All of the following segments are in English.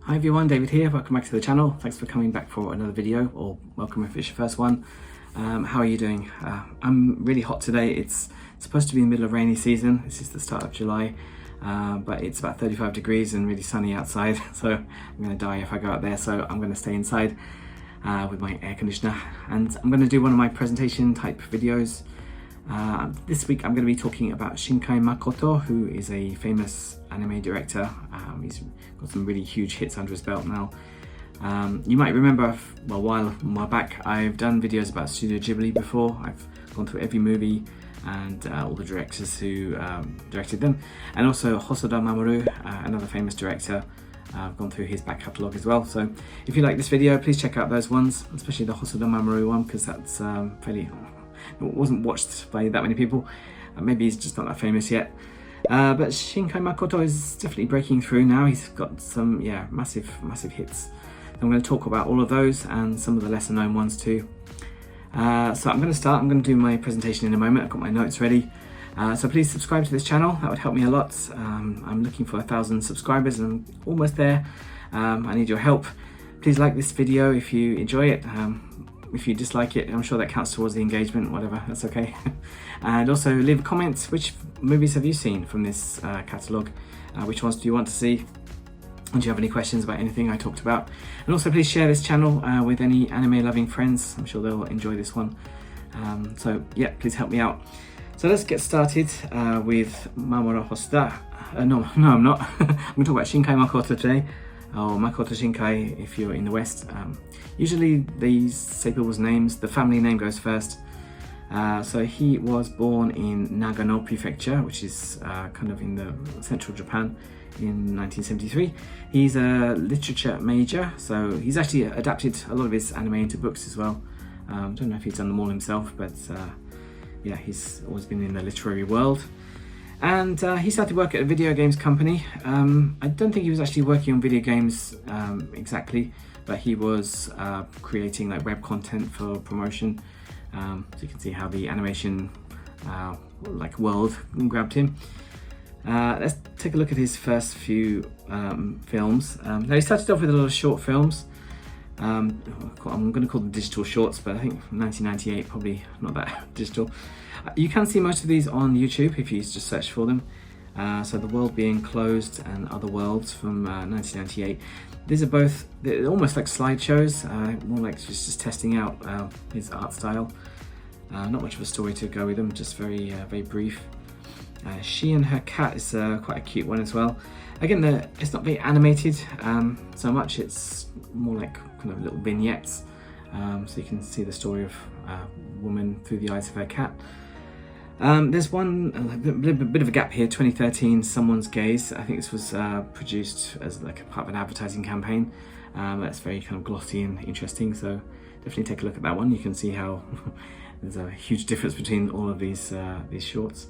Hi everyone, David here. Welcome back to the channel. Thanks for coming back for another video, or welcome if it's your first one. How are you doing? I'm really hot today. It's supposed to be in the middle of rainy season. This is the start of July, but it's about 35 degrees and really sunny outside. So I'm going to die if I go out there. So I'm going to stay inside with my air conditioner, and I'm going to do one of my presentation type videos. This week I'm going to be talking about Shinkai Makoto, who is a famous anime director. He's got some really huge hits under his belt now. You might remember a while back I've done videos about Studio Ghibli before. I've gone through every movie and all the directors who directed them, and also Hosoda Mamoru, another famous director. I've gone through his back catalogue as well. So if you like this video, please check out those ones, especially the Hosoda Mamoru one, because that's it wasn't watched by that many people. Maybe he's just not that famous yet. But Shinkai Makoto is definitely breaking through now. He's got some massive hits. I'm going to talk about all of those and some of the lesser known ones too. So I'm going to start. I'm going to do my presentation in a moment. I've got my notes ready. So please subscribe to this channel. That would help me a lot. I'm looking for 1,000 subscribers and I'm almost there. I need your help. Please like this video if you enjoy it. If you dislike it, I'm sure that counts towards the engagement, whatever, that's okay. And also leave a comment. Which movies have you seen from this catalogue? Which ones do you want to see? And do you have any questions about anything I talked about? And also please share this channel with any anime loving friends. I'm sure they'll enjoy this one. So yeah, please help me out. So let's get started with Mamoru Hosoda. No, I'm not. I'm going to talk about Shinkai Makoto today. Or Makoto Shinkai if you're in the West. Usually they say people's names, the family name goes first. So he was born in Nagano Prefecture, which is kind of in the central Japan, in 1973. He's a literature major, so he's actually adapted a lot of his anime into books as well. Don't know if he's done them all himself, but yeah, he's always been in the literary world. And he started work at a video games company. I don't think he was actually working on video games exactly, but he was creating like web content for promotion. So you can see how the animation world grabbed him. Let's take a look at his first few films. Now he started off with a lot of short films. I'm going to call them digital shorts, but I think 1998 probably not that digital. You can see most of these on YouTube if you just search for them. So The World Being Closed and Other Worlds from 1998. These are both, they're almost like slideshows, more like just testing out his art style. Not much of a story to go with them, just very brief. She and Her Cat is quite a cute one as well. Again, it's not very animated so much, it's more like kind of little vignettes. So you can see the story of a woman through the eyes of her cat. There's one, a bit of a gap here, 2013, Someone's Gaze. I think this was produced as like a part of an advertising campaign. That's very kind of glossy and interesting, so definitely take a look at that one. You can see how there's a huge difference between all of these shorts.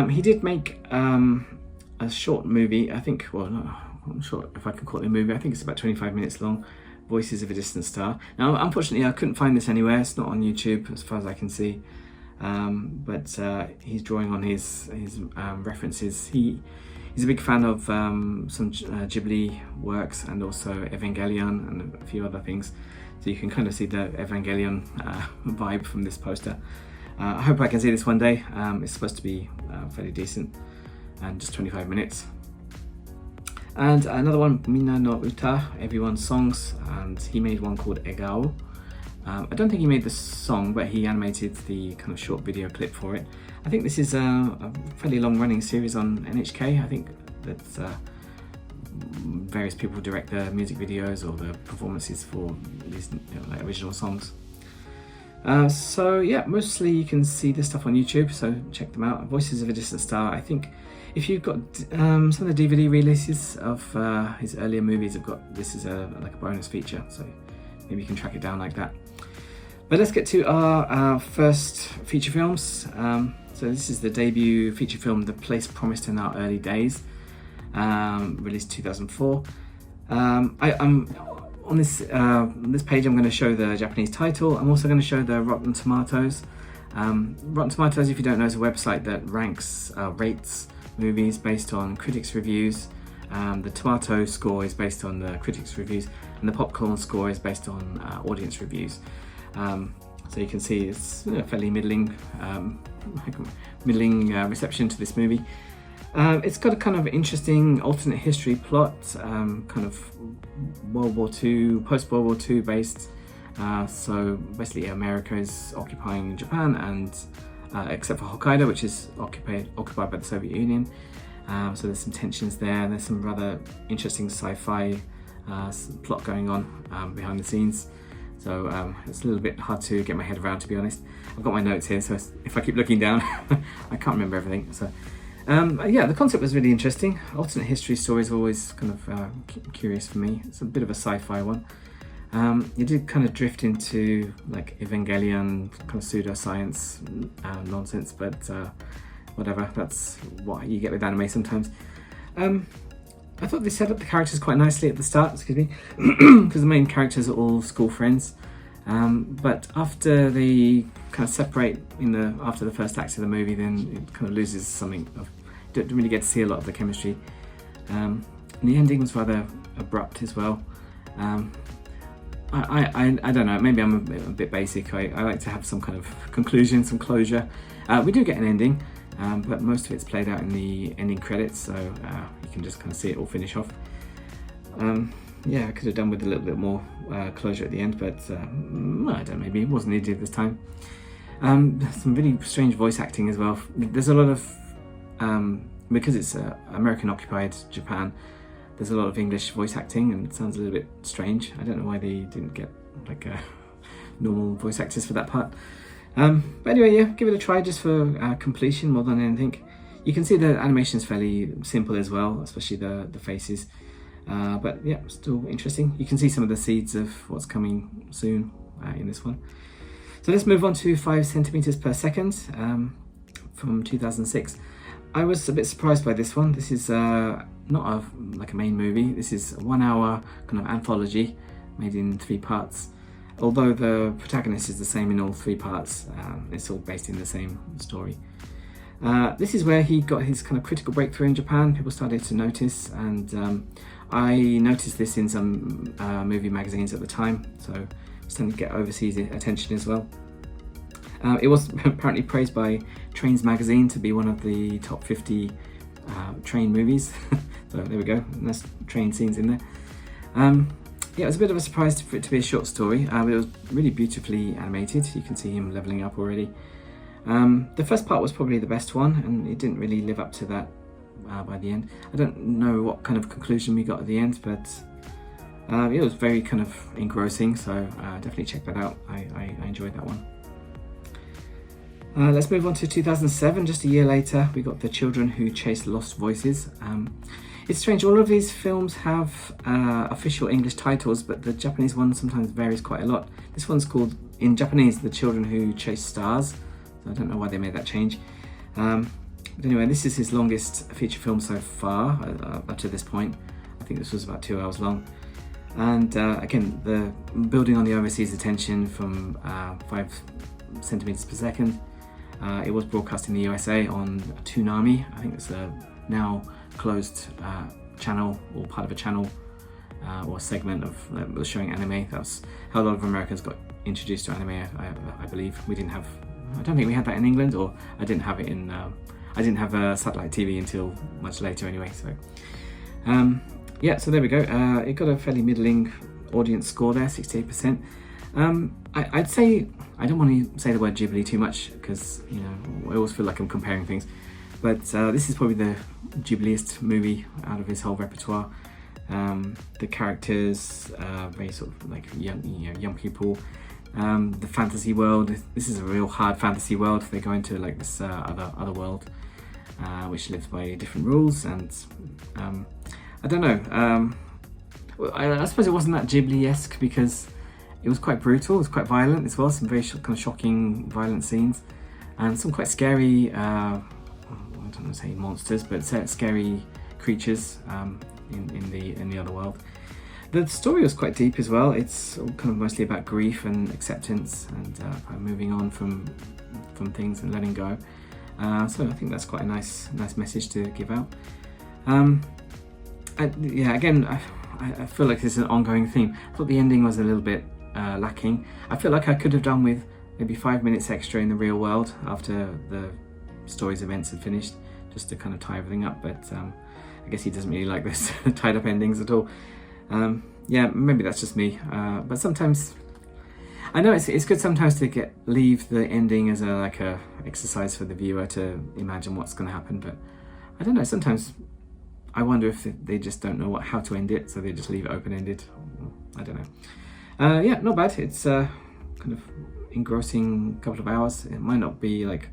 He did make a short movie, I think, well, no, I'm not sure if I can call it a movie. I think it's about 25 minutes long, Voices of a Distant Star. Now, unfortunately, I couldn't find this anywhere. It's not on YouTube as far as I can see. But he's drawing on his references. He's a big fan of some Ghibli works and also Evangelion and a few other things. So you can kind of see the Evangelion vibe from this poster. I hope I can see this one day. It's supposed to be fairly decent and just 25 minutes. And another one, Minna no Uta, Everyone's Songs, and he made one called Egao. I don't think he made the song, but he animated the kind of short video clip for it. I think this is a fairly long running series on NHK. I think that various people direct the music videos or the performances for these like original songs. So yeah, mostly you can see this stuff on YouTube, so check them out. Voices of a Distant Star. I think if you've got some of the DVD releases of his earlier movies, I've got this as like a bonus feature, so maybe you can track it down like that. But let's get to our first feature films. So this is the debut feature film, The Place Promised in Our Early Days, released 2004. I'm on this page. I'm going to show the Japanese title. I'm also going to show the Rotten Tomatoes. Rotten Tomatoes, if you don't know, is a website that rates movies based on critics' reviews The tomato score is based on the critics' reviews, and the popcorn score is based on audience reviews. So you can see it's a fairly middling reception to this movie. It's got a kind of interesting alternate history plot, kind of World War II, post-World War II based. So basically America is occupying Japan, and except for Hokkaido, which is occupied by the Soviet Union. So there's some tensions there. There's some rather interesting sci-fi plot going on behind the scenes. So it's a little bit hard to get my head around, to be honest. I've got my notes here, so if I keep looking down, I can't remember everything. So yeah, the concept was really interesting. Alternate history stories are always kind of curious for me. It's a bit of a sci-fi one. It did kind of drift into like Evangelion, kind of pseudoscience nonsense, but whatever, that's what you get with anime sometimes. I thought they set up the characters quite nicely at the start, excuse me, because the main characters are all school friends. But after they kind of separate after the first act of the movie, then it kind of loses something of, don't really get to see a lot of the chemistry. And the ending was rather abrupt as well. I don't know, maybe I'm a bit basic. I like to have some kind of conclusion, some closure. We do get an ending, but most of it's played out in the ending credits, so you can just kind of see it all finish off. Yeah, I could have done with a little bit more closure at the end, but I don't know, maybe it wasn't needed this time. Some really strange voice acting as well. There's a lot of, because it's American occupied Japan, there's a lot of English voice acting, and it sounds a little bit strange. I don't know why they didn't get like normal voice actors for that part. But anyway, yeah, give it a try just for completion more than anything. You can see the animation is fairly simple as well, especially the faces. But yeah, still interesting. You can see some of the seeds of what's coming soon in this one. So let's move on to 5 centimeters per second from 2006. I was a bit surprised by this one. This is not like a main movie. This is a 1 hour kind of anthology made in 3 parts. Although the protagonist is the same in all 3 parts, it's all based in the same story. This is where he got his kind of critical breakthrough in Japan. People started to notice, and I noticed this in some movie magazines at the time, so it's starting to get overseas attention as well. It was apparently praised by Trains magazine to be one of the top 50 train movies. So there we go, nice train scenes in there. Yeah, it was a bit of a surprise for it to be a short story, but it was really beautifully animated. You can see him leveling up already. The first part was probably the best one, and it didn't really live up to that by the end. I don't know what kind of conclusion we got at the end, but it was very kind of engrossing, so definitely check that out. I enjoyed that one. Let's move on to 2007, just a year later. We got The Children Who Chase Lost Voices. It's strange, all of these films have official English titles, but the Japanese one sometimes varies quite a lot. This one's called, in Japanese, The Children Who Chase Stars. So I don't know why they made that change. But anyway, this is his longest feature film so far, up to this point. I think this was about 2 hours long. And again, the building on the overseas attention from 5 centimeters per second. It was broadcast in the USA on Toonami. I think it's a now closed channel, or part of a channel or segment of that was showing anime. That was how a lot of Americans got introduced to anime. I believe we didn't have. I don't think we had that in England, or I didn't have it in. I didn't have satellite TV until much later, anyway. So yeah, so there we go. It got a fairly middling audience score there, 68%. I'd say, I don't want to say the word Ghibli too much, because you know I always feel like I'm comparing things, but this is probably the Ghibliest movie out of his whole repertoire. The characters, very sort of like young people. The fantasy world. This is a real hard fantasy world. They go into like this other world, which lives by different rules, and I don't know. I suppose it wasn't that Ghibli-esque because it was quite brutal. It was quite violent as well. Some very kind of shocking, violent scenes, and some quite scary. I don't want to say monsters, but scary creatures in the other world. The story was quite deep as well. It's all kind of mostly about grief and acceptance, and moving on from things and letting go. So I think that's quite a nice message to give out. yeah, again, I feel like this is an ongoing theme. I thought the ending was a little bit lacking. I feel like I could have done with maybe 5 minutes extra in the real world after the story's events had finished, just to kind of tie everything up, but I guess he doesn't really like those tied up endings at all. Yeah, maybe that's just me, but sometimes I know it's good sometimes to leave the ending as a exercise for the viewer to imagine what's going to happen, but I don't know, sometimes I wonder if they just don't know how to end it, so they just leave it open-ended. I don't know. Yeah, not bad. It's kind of engrossing couple of hours. It might not be like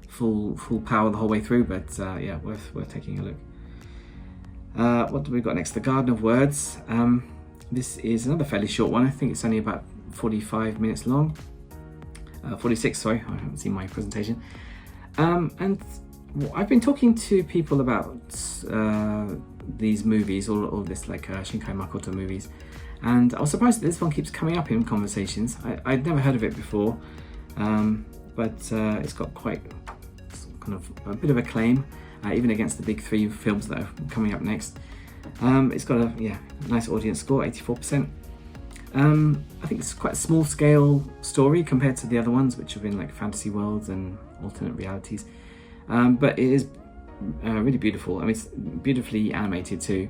full power the whole way through, but yeah, worth taking a look. What do we got next? The Garden of Words. This is another fairly short one. I think it's only about 45 minutes long. 46, sorry, I haven't seen my presentation. And I've been talking to people about these movies, all this Shinkai Makoto movies, and I was surprised that this one keeps coming up in conversations. I'd never heard of it before, but it's got quite kind of a bit of acclaim, even against the big 3 films that are coming up next. It's got a nice audience score, 84%. I think it's quite a small scale story compared to the other ones, which have been like fantasy worlds and alternate realities. But it is really beautiful. I mean, it's beautifully animated too.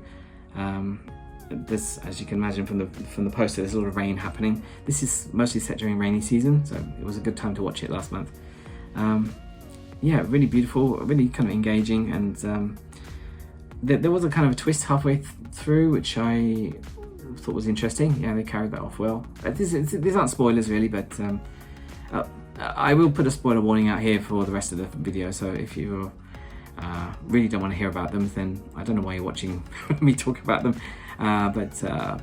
There's, as you can imagine from the poster, there's a lot of rain happening. This is mostly set during rainy season, so it was a good time to watch it last month. Yeah, really beautiful, really kind of engaging, and there was a kind of a twist halfway through, which I thought was interesting. Yeah, they carried that off well. These aren't spoilers really, but I will put a spoiler warning out here for the rest of the video, so if you really don't want to hear about them, then I don't know why you're watching me talk about them, but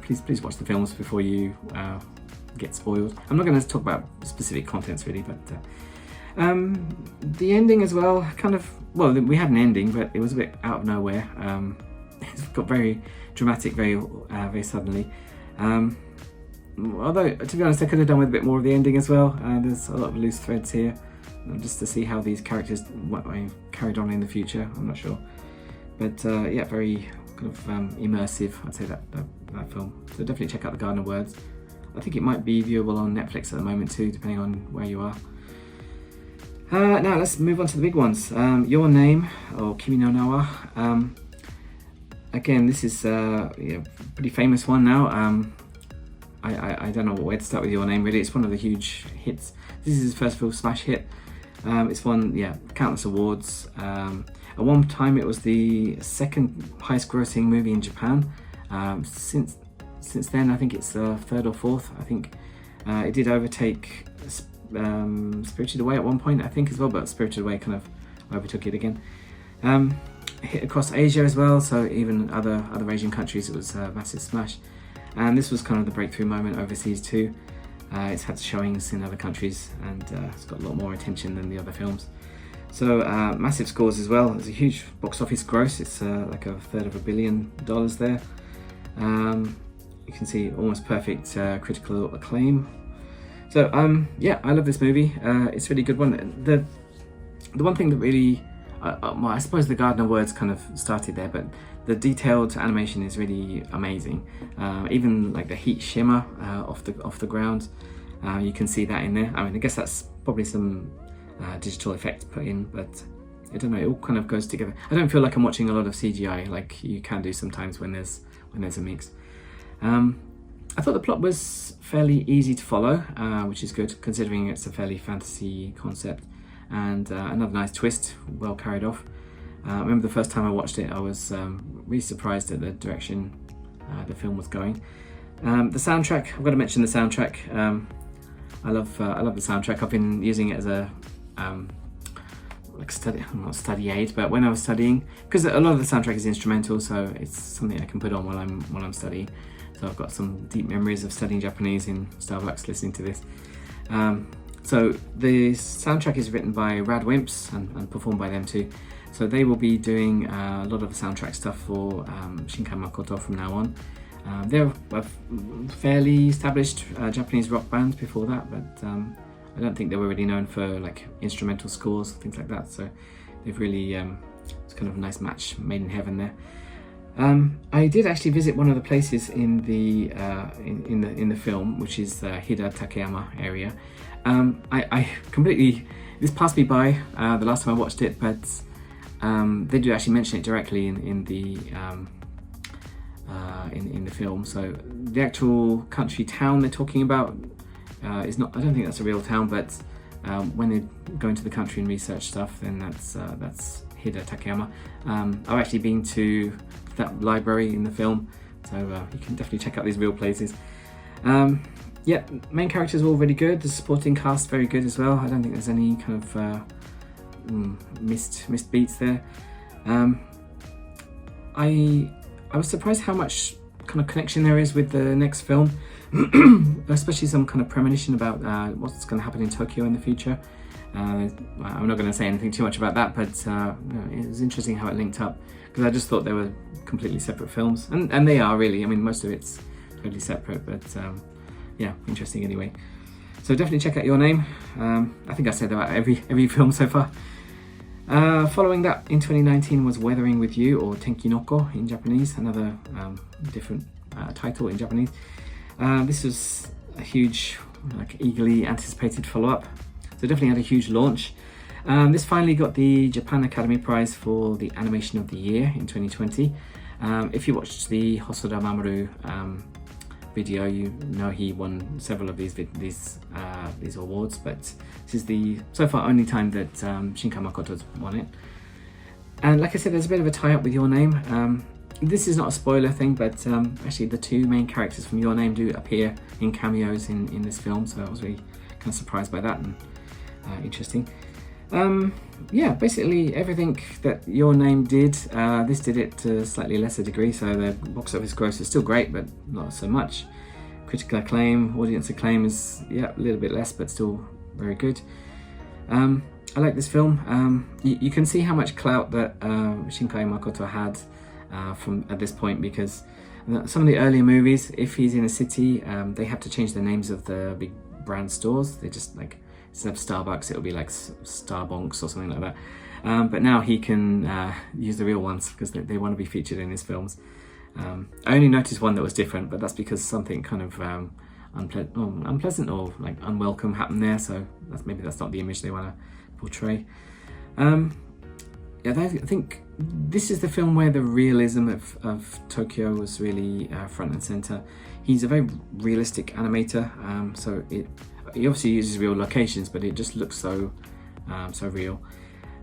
please watch the films before you get spoiled. I'm not going to talk about specific contents really, but the ending as well, kind of, well, we had an ending, but it was a bit out of nowhere. It got very dramatic very suddenly. Although, to be honest, I could have done with a bit more of the ending as well. There's a lot of loose threads here, just to see how these characters carried on in the future. I'm not sure, but yeah, very kind of immersive, I'd say, that film. So definitely check out The Garden of Words. I think it might be viewable on Netflix at the moment too, depending on where you are. Now let's move on to the big ones. Your Name, or Kimi no Na wa. Again, this is a pretty famous one now. I don't know where to start with Your Name really. It's one of the huge hits. This is his first real smash hit. It's won countless awards. At one time it was the 2nd highest grossing movie in Japan. Since then I think it's the 3rd or 4th. I think it did overtake Spirited Away at one point, I think, as well, but Spirited Away kind of overtook it again. Hit across Asia as well, so even other Asian countries it was a massive smash. And this was kind of the breakthrough moment overseas too. It's had showings in other countries, and it's got a lot more attention than the other films. So massive scores as well. It's a huge box office gross. It's like $1/3 billion there. You can see almost perfect critical acclaim. So yeah, I love this movie. It's a really good one. The one thing that really, well, I suppose The Garden of Words kind of started there, but the detailed animation is really amazing. Even like the heat shimmer off the ground, you can see that in there. I mean, I guess that's probably some digital effects put in, but I don't know, it all kind of goes together. I don't feel like I'm watching a lot of CGI like you can do sometimes when there's a mix. I thought the plot was fairly easy to follow, which is good considering it's a fairly fantasy concept, and another nice twist, well carried off. I remember the first time I watched it, I was really surprised at the direction the film was going. The soundtrack, I've got to mention the soundtrack. I love the soundtrack. I've been using it as a not study aid, but when I was studying, because a lot of the soundtrack is instrumental, so it's something I can put on while I'm studying. So I've got some deep memories of studying Japanese in Starbucks listening to this. So the soundtrack is written by Rad Wimps and performed by them too. So they will be doing a lot of the soundtrack stuff for Shinkai Makoto from now on. They're a fairly established Japanese rock band before that, but I don't think they were really known for like instrumental scores, things like that. So they've really, it's kind of a nice match made in heaven there. I did actually visit one of the places in the in the film, which is Hida Takeyama area. I completely, this passed me by the last time I watched it, but they do actually mention it directly in the film. So the actual country town they're talking about is not, I don't think that's a real town, but when they go into the country and research stuff, then that's Hida Takeyama. I've actually been to that library in the film, so you can definitely check out these real places. Yeah, main characters are all really good. The supporting cast very good as well. I don't think there's any kind of missed beats there. I was surprised how much kind of connection there is with the next film, especially some kind of premonition about what's going to happen in Tokyo in the future. I'm not going to say anything too much about that, but it was interesting how it linked up, because I just thought they were completely separate films, and they are really. I mean, most of it's totally separate, but yeah, interesting anyway. So definitely check out Your Name. I think I said that about every film so far. Following that in 2019 was Weathering with You, or Tenkinoko in Japanese, another different title in Japanese. This was a huge, eagerly anticipated follow-up. So definitely had a huge launch. This finally got the Japan Academy Prize for the Animation of the Year in 2020. If you watched the Hosoda Mamoru video, you know he won several of these awards, but this is the so far only time that Shinkai Makoto's won it. And like I said, there's a bit of a tie-up with Your Name. This is not a spoiler thing, but actually the two main characters from Your Name do appear in cameos in this film, so I was really kind of surprised by that, and interesting. Yeah, basically everything that Your Name did, this did it to a slightly lesser degree, so the box office gross is still great, but not so much. Critical acclaim, audience acclaim is, yeah, a little bit less, but still very good. I like this film. You can see how much clout that Shinkai Makoto had from at this point, because some of the earlier movies, if he's in a city, they have to change the names of the big brand stores. They just, like, instead of Starbucks, it'll be like Starbonks or something like that. But now he can use the real ones, because they want to be featured in his films. I only noticed one that was different, but that's because something kind of unpleasant or like unwelcome happened there, so maybe that's not the image they want to portray. Yeah, I think this is the film where the realism of Tokyo was really front and center. He's a very realistic animator, so he obviously uses real locations, but it just looks so real.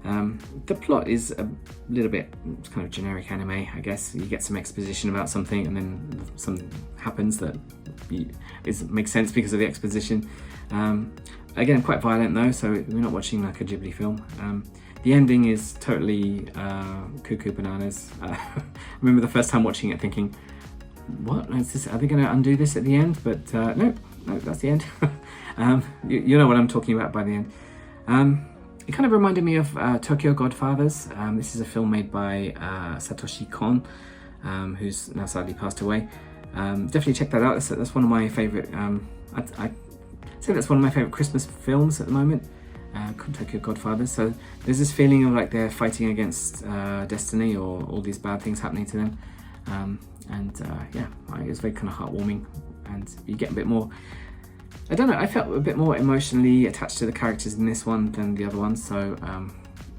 The plot is a little bit kind of generic anime, I guess. You get some exposition about something, and then something happens that makes sense because of the exposition. Again, quite violent though, so we're not watching like a Ghibli film. The ending is totally cuckoo bananas. I remember the first time watching it thinking, what is this? Are they going to undo this at the end? But no, that's the end. You know what I'm talking about by the end. It kind of reminded me of Tokyo Godfathers. This is a film made by Satoshi Kon, who's now sadly passed away. Definitely check that out. That's one of my favourite, I'd say that's one of my favourite Christmas films at the moment, Tokyo Godfathers. So there's this feeling of like they're fighting against destiny, or all these bad things happening to them. Yeah, it was very kind of heartwarming, and you get a bit more, I don't know, I felt a bit more emotionally attached to the characters in this one than the other ones, so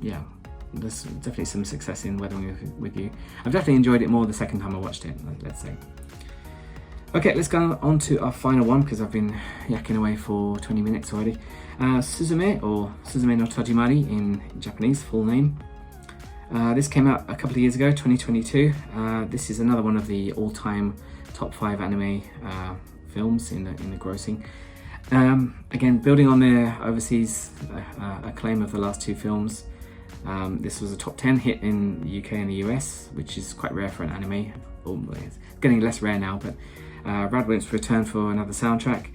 yeah, there's definitely some success in Weathering with You. I've definitely enjoyed it more the second time I watched it, let's say. Okay, let's go on to our final one, because I've been yakking away for 20 minutes already. Suzume, or Suzume no Tojimari in Japanese, full name. This came out a couple of years ago, 2022. This is another one of the all-time top 5 anime films in the grossing. Again, building on their overseas acclaim of the last 2 films, this was a top 10 hit in the UK and the US, which is quite rare for an anime. It's getting less rare now, but Radwimps returned for another soundtrack.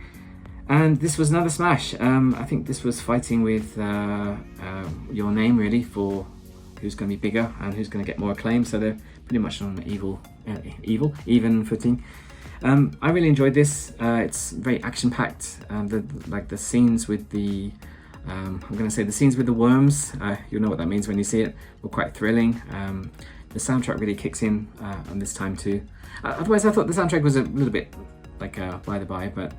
And this was another smash. I think this was fighting with Your Name, really, for who's going to be bigger and who's going to get more acclaim. So they're pretty much on an even footing. I really enjoyed this. It's very action-packed. The scenes with the, I'm going to say the scenes with the worms, you'll know what that means when you see it, were quite thrilling. the soundtrack really kicks in on this time too. Otherwise, I thought the soundtrack was a little bit like by the by, but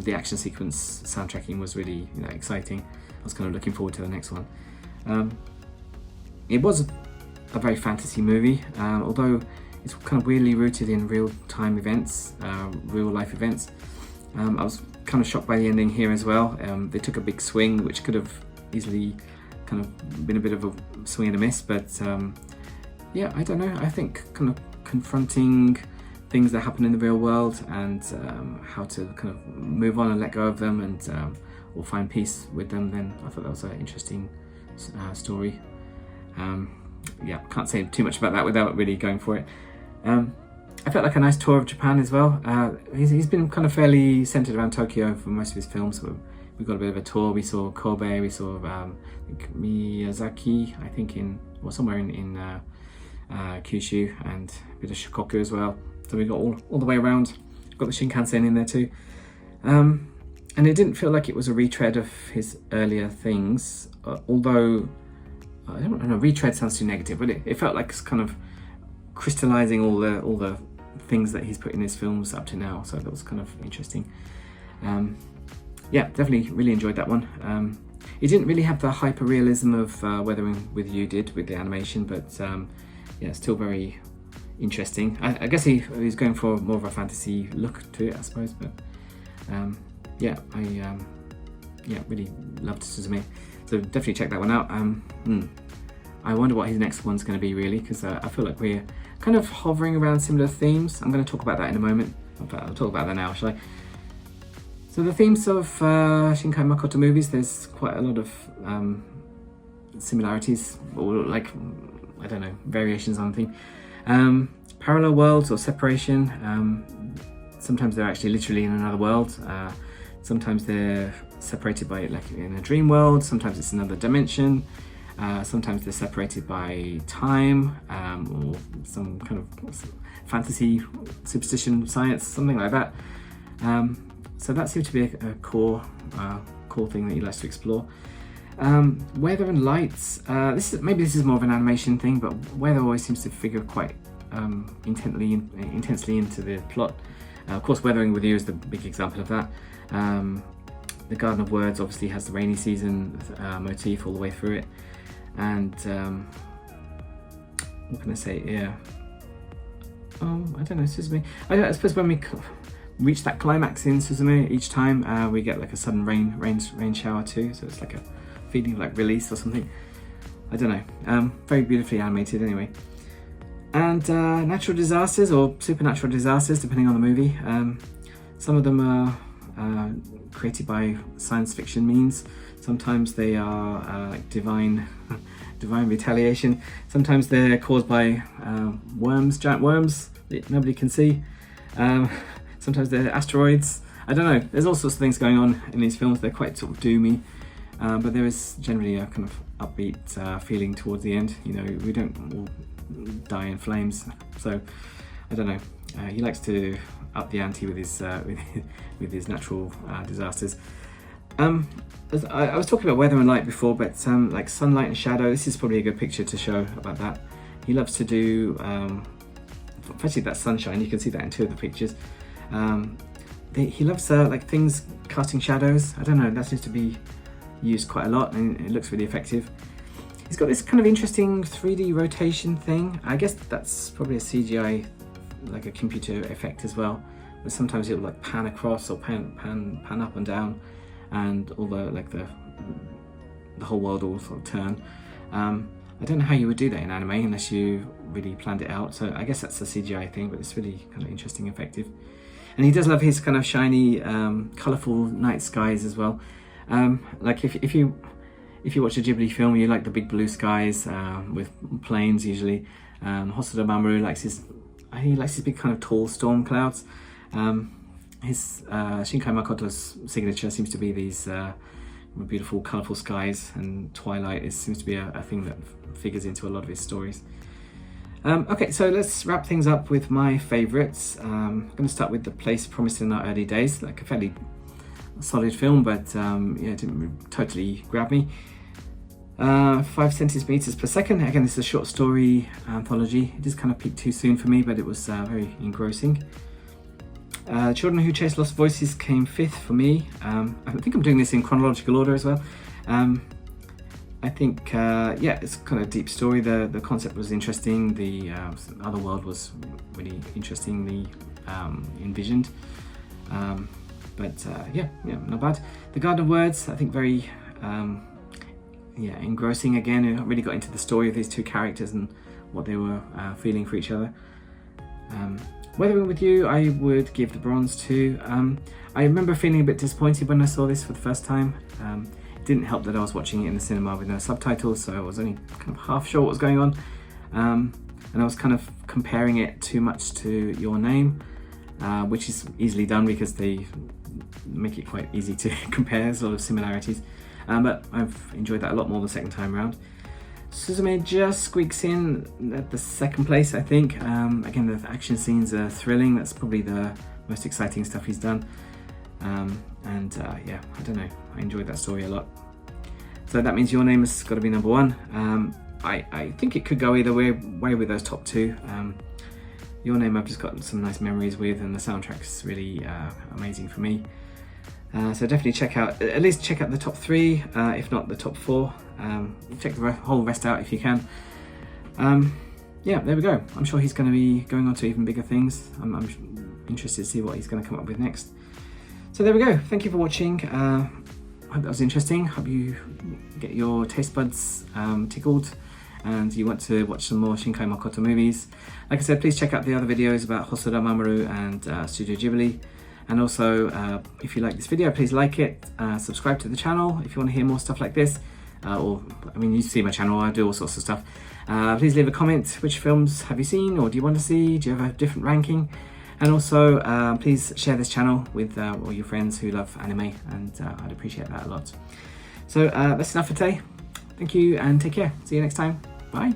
the action sequence soundtracking was really exciting. I was kind of looking forward to the next one. It was a very fantasy movie, although it's kind of weirdly rooted in real-time events, real-life events. I was kind of shocked by the ending here as well. They took a big swing, which could have easily kind of been a bit of a swing and a miss, but yeah, I don't know. I think kind of confronting things that happen in the real world and how to kind of move on and let go of them and or find peace with them, then I thought that was an interesting story. Yeah, can't say too much about that without really going for it. I felt like a nice tour of Japan as well. He's been kind of fairly centered around Tokyo for most of his films. So we got a bit of a tour. We saw Kobe, we saw Miyazaki, I think somewhere in Kyushu, and a bit of Shikoku as well. So we got all the way around. Got the Shinkansen in there too. And it didn't feel like it was a retread of his earlier things, although I don't know, retread sounds too negative, but it felt like it's kind of crystallizing all the things that he's put in his films up to now. So that was kind of interesting. Yeah, definitely really enjoyed that one. It didn't really have the hyper realism of Weathering with You did with the animation, but yeah, still very interesting. I guess he's going for more of a fantasy look to it, I suppose. But yeah, I really loved Suzume. So definitely check that one out. I wonder what his next one's going to be really, because I feel like we're kind of hovering around similar themes. I'm going to talk about that in a moment. I'll talk about that now, shall I? So the themes of Shinkai Makoto movies, there's quite a lot of similarities, or like, I don't know, variations on the theme. Parallel worlds or separation. Sometimes they're actually literally in another world. Sometimes they're separated by, like, in a dream world. Sometimes it's another dimension. Sometimes they're separated by time, or some kind of fantasy, superstition, science, something like that. So that seems to be a core thing that he likes to explore. Weather and lights. Maybe this is more of an animation thing, but weather always seems to figure quite intensely into the plot. Of course, Weathering with You is the big example of that. The Garden of Words obviously has the rainy season motif all the way through it. And what can I say? Yeah. Oh, I don't know, Suzume. I suppose when we reach that climax in Suzume, each time we get like a sudden rain shower too. So it's like a feeling of like release or something. I don't know. Very beautifully animated anyway. And natural disasters or supernatural disasters, depending on the movie. Some of them are created by science fiction means. Sometimes they are like divine retaliation. Sometimes they're caused by worms, giant worms that nobody can see. Sometimes they're asteroids. I don't know. There's all sorts of things going on in these films. They're quite sort of doomy, but there is generally a kind of upbeat feeling towards the end. You know, we don't all die in flames. So I don't know. He likes to up the ante with his with his natural disasters. I was talking about weather and light before, but like sunlight and shadow, this is probably a good picture to show about that. He loves to do, especially that sunshine, you can see that in two of the pictures. He loves like things casting shadows. I don't know, that seems to be used quite a lot and it looks really effective. He's got this kind of interesting 3D rotation thing. I guess that's probably a CGI, like a computer effect as well. But sometimes it'll like pan across or pan up and down, and all the whole world will sort of turn. I don't know how you would do that in anime unless you really planned it out. So I guess that's a CGI thing, but it's really kind of interesting, effective. And he does love his kind of shiny, colourful night skies as well. Like if you watch a Ghibli film, you like the big blue skies with planes usually. Hosoda Mamoru likes his big kind of tall storm clouds. His Shinkai Makoto's signature seems to be these beautiful, colourful skies, and twilight seems to be a thing that figures into a lot of his stories. Okay, so let's wrap things up with my favourites. I'm going to start with The Place Promised in Our Early Days, like a fairly solid film, but yeah, it didn't totally grab me. 5 centimeters per second. Again, this is a short story anthology. It just kind of peaked too soon for me, but it was very engrossing. Children Who Chase Lost Voices came 5th for me. I think I'm doing this in chronological order as well. I think, yeah, it's kind of a deep story. The concept was interesting. The other world was really interestingly envisioned. But yeah, not bad. The Garden of Words, I think very, yeah, engrossing again. I really got into the story of these two characters and what they were feeling for each other. Weathering with You, I would give the bronze to. I remember feeling a bit disappointed when I saw this for the first time. It didn't help that I was watching it in the cinema with no subtitles, so I was only kind of half sure what was going on. And I was kind of comparing it too much to Your Name, which is easily done because they make it quite easy to compare. There's a lot of similarities. But I've enjoyed that a lot more the second time around. Suzume just squeaks in at the 2nd place, I think. Again, the action scenes are thrilling. That's probably the most exciting stuff he's done. Yeah, I don't know. I enjoyed that story a lot. So that means Your Name has got to be number 1. I think it could go either way with those top 2. Your Name I've just got some nice memories with, and the soundtrack's really amazing for me. So definitely at least check out the top 3, if not the top 4. Check the whole rest out if you can. Yeah, there we go. I'm sure he's going to be going on to even bigger things. I'm interested to see what he's going to come up with next. So there we go. Thank you for watching. I hope that was interesting. Hope you get your taste buds tickled and you want to watch some more Shinkai Makoto movies. Like I said, please check out the other videos about Hosoda Mamoru and Studio Ghibli. And also, if you like this video, please like it, subscribe to the channel if you want to hear more stuff like this. Or, I mean, you see my channel, I do all sorts of stuff. Please leave a comment. Which films have you seen or do you want to see? Do you have a different ranking? And also, please share this channel with all your friends who love anime, and I'd appreciate that a lot. So that's enough for today. Thank you and take care. See you next time. Bye.